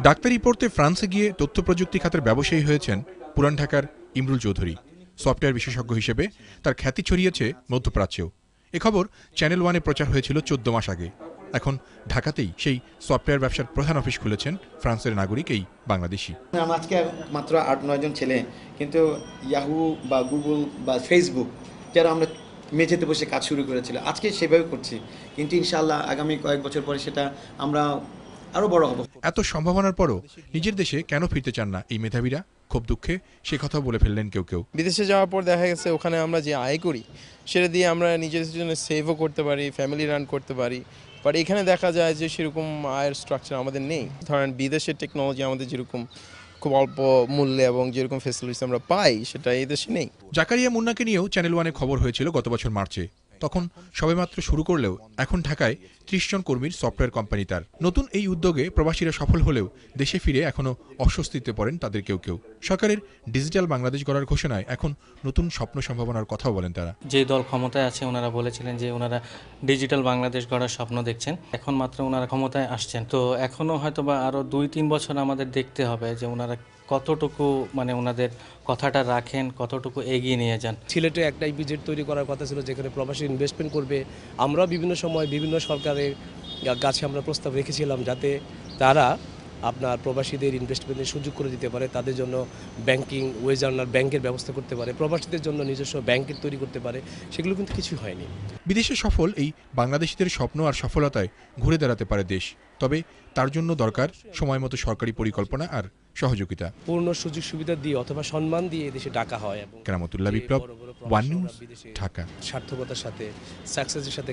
ডাক্তারি পড়তে ফ্রান্সে গিয়ে তথ্য প্রযুক্তি খাতের ব্যবসায়ী হয়েছেন পুরান ঢাকার ইমরুল চৌধুরী। সফটওয়্যার বিশেষজ্ঞ হিসেবে তার খ্যাতি ছড়িয়েছে মধ্যপ্রাচ্যেও। এ খবর চ্যানেল ওয়ানে প্রচার হয়েছিল 14 মাস আগে। এখন ঢাকাতেই সেই সফটওয়্যার ব্যবসার প্রধান অফিস খুলেছেন ফ্রান্সের নাগরিক এই বাংলাদেশি। আজকে মাত্র 8-9 জন ছেলে, কিন্তু ইয়াহু বা গুগল বা ফেসবুক যারা আমরা মেঝেতে বসে কাজ শুরু করেছিল, আজকে সেভাবে করছি, কিন্তু ইনশাআল্লাহ আগামী কয়েক বছর পরে সেটা আমরা আরো বড় হব। এত সম্ভাবনার পরও নিজের দেশে কেন ফিরতে চান না এই মেধাবীরা? খুব দুঃখে সে কথা বলে ফেললেন কেউ কেউ। বিদেশে যাওয়ার পর দেখা গেছে ওখানে আমরা যে আয় করি সেটা দিয়ে আমরা নিজের জন্য সেভও করতে পারি, ফ্যামিলি রান করতে পারি। বাট এখানে দেখা যায় যে সেরকম আয়ের স্ট্রাকচার আমাদের নেই। ধরেন বিদেশের টেকনোলজি আমাদের যেরকম খুব অল্প মূল্যে এবং যেরকম ফ্যাসিলিটিস আমরা পাই সেটা এই দেশে নেই। জাকারিয়া মুন্নাকে নিয়েও চ্যানেল ওয়ানে খবর হয়েছিল গত বছর মার্চে। তখন সবেমাত্র শুরু করলেও এখন ঢাকায় 30 জন কর্মীর সফটওয়্যার কোম্পানি তার। নতুন এই উদ্যোগে প্রবাসীরা সফল হলেও দেশে ফিরে এখনও অস্বস্তিতে পড়েন তাদের কেউ কেউ। সরকারের ডিজিটাল বাংলাদেশ গড়ার ঘোষণায় এখন নতুন স্বপ্ন সম্ভাবনার কথাও বলেন তারা। যে দল ক্ষমতায় আছে ওনারা বলেছিলেন যে ওনারা ডিজিটাল বাংলাদেশ গড়ার স্বপ্ন দেখছেন। এখন মাত্র ওনারা ক্ষমতায় আসছেন, তো এখনও হয়তো বা আরও 2-3 বছর আমাদের দেখতে হবে যে ওনারা কতটুকু মানে ওনাদের কথাটা রাখেন, কতটুকু এগিয়ে নিয়ে যান। সিলেটে একটা ইপিজেড তৈরি করার কথা ছিল যেখানে প্রবাসী ইনভেস্টমেন্ট করবে। আমরা বিভিন্ন সময় বিভিন্ন সরকারের কাছে আমরা প্রস্তাব রেখেছিলাম যাতে তারা আপনার প্রবাসীদের ইনভেস্টমেন্টের সুযোগ করে দিতে পারে, তাদের জন্য ব্যাংকিং ওয়েজ আর্নার ব্যাংকের ব্যবস্থা করতে পারে, প্রবাসীদের জন্য নিজস্ব ব্যাংকের তৈরি করতে পারে। সেগুলো কিন্তু কিছুই হয়নি। বিদেশে সফল এই বাংলাদেশিদের স্বপ্ন আর সফলতায় ঘুরে দাঁড়াতে পারে দেশ, তবে তার জন্য দরকার সময়মতো সরকারি পরিকল্পনা আর সহযোগিতা। পূর্ণ সুযোগ সুবিধা দিয়ে অথবা সম্মান দিয়ে দেশে ডাকা হয়। এবং কেরামতুল্লাহ বিপ্লব, ওয়ান নিউজ, ঢাকা। সার্থকতার সাথে সাকসেসের সাথে